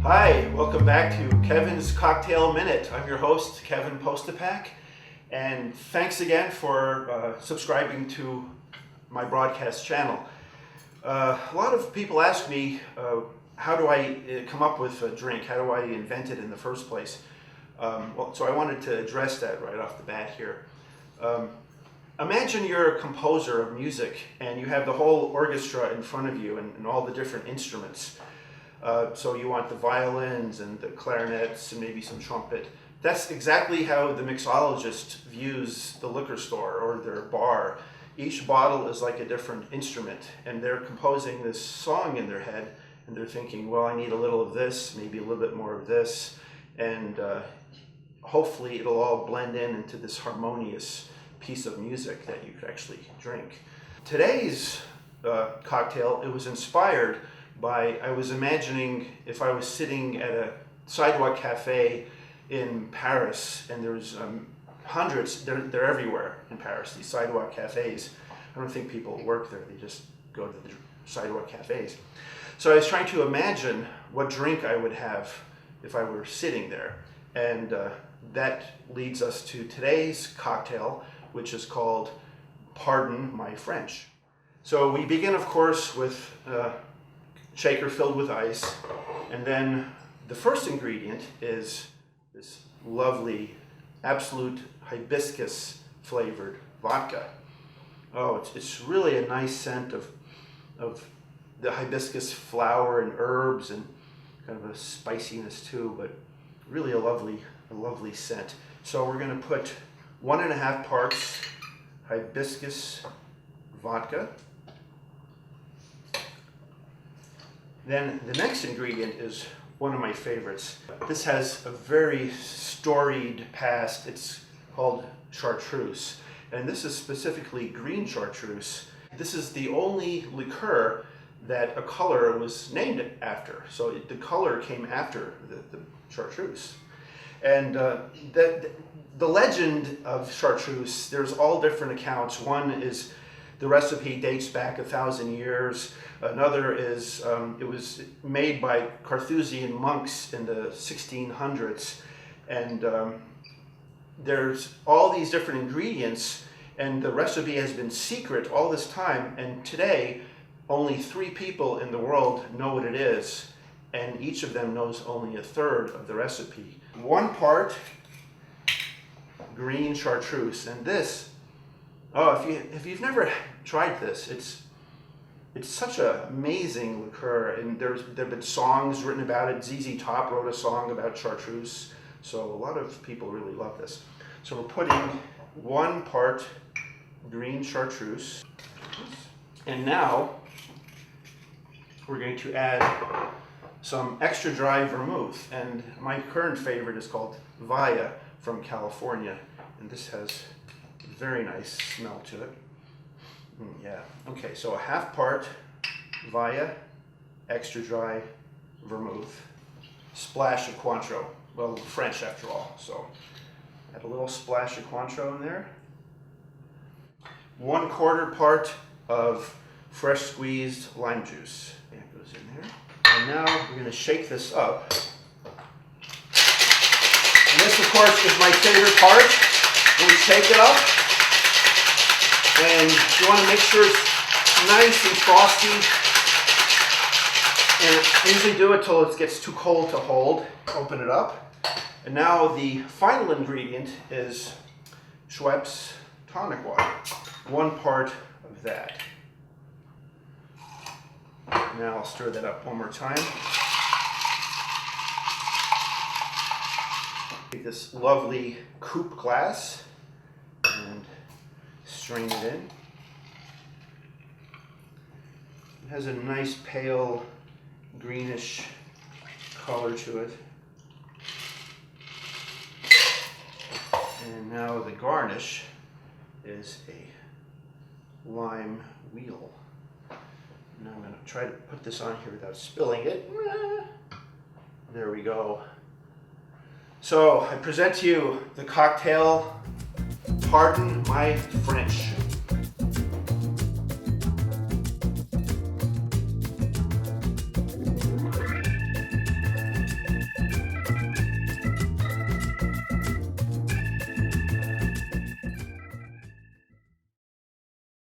Hi, welcome back to Kevin's Cocktail Minute. I'm your host, Kevin Postapak, and thanks again for subscribing to my broadcast channel. A lot of people ask me, how do I come up with a drink? How do I invent it in the first place? So I wanted to address that right off the bat here. Imagine you're a composer of music and you have the whole orchestra in front of you and all the different instruments. So you want the violins and the clarinets and maybe some trumpet. That's exactly how the mixologist views the liquor store or their bar. Each bottle is like a different instrument, and they're composing this song in their head, and they're thinking, well, I need a little of this, maybe a little bit more of this, and hopefully it'll all blend into this harmonious piece of music that you could actually drink. Today's cocktail, it was inspired by, I was imagining if I was sitting at a sidewalk cafe in Paris, and there's hundreds, they're everywhere in Paris, these sidewalk cafes. I don't think people work there, they just go to the sidewalk cafes. So I was trying to imagine what drink I would have if I were sitting there. And that leads us to today's cocktail, which is called Pardon My French. So we begin, of course, with shaker filled with ice, and then the first ingredient is this lovely absolute hibiscus flavored vodka. Oh, it's really a nice scent of the hibiscus flower and herbs and kind of a spiciness too, but really a lovely scent. So we're going to put 1.5 parts hibiscus vodka. Then the next ingredient is one of my favorites. This has a very storied past. It's called Chartreuse, and this is specifically green Chartreuse. This is the only liqueur that a color was named after. So the color came after the Chartreuse. And the legend of Chartreuse, there's all different accounts. One is the recipe dates back 1,000 years. Another is it was made by Carthusian monks in the 1600s. And there's all these different ingredients, and the recipe has been secret all this time. And today, only 3 people in the world know what it is, and each of them knows only 1/3 of the recipe. 1 part green Chartreuse, and this, oh, if you've never tried this, it's such an amazing liqueur, and there've been songs written about it. ZZ Top wrote a song about Chartreuse, so a lot of people really love this. So we're putting 1 part green Chartreuse, and now we're going to add some extra dry vermouth, and my current favorite is called Vaya from California, and this has a very nice smell to it. Yeah, okay, so 1/2 part Vaya, extra dry vermouth, splash of Cointreau. Well, French after all, so add a little splash of Cointreau in there. 1/4 part of fresh squeezed lime juice. That goes in there. And now we're going to shake this up. And this, of course, is my favorite part. When we shake it up, and you want to make sure it's nice and frosty. And I usually do it till it gets too cold to hold. Open it up. And now the final ingredient is Schweppes tonic water. 1 part of that. Now I'll stir that up one more time. Take this lovely coupe glass and strain it in. It has a nice pale greenish color to it. And now the garnish is a lime wheel. Now I'm going to try to put this on here without spilling it. There we go. So I present to you the cocktail Pardon My French.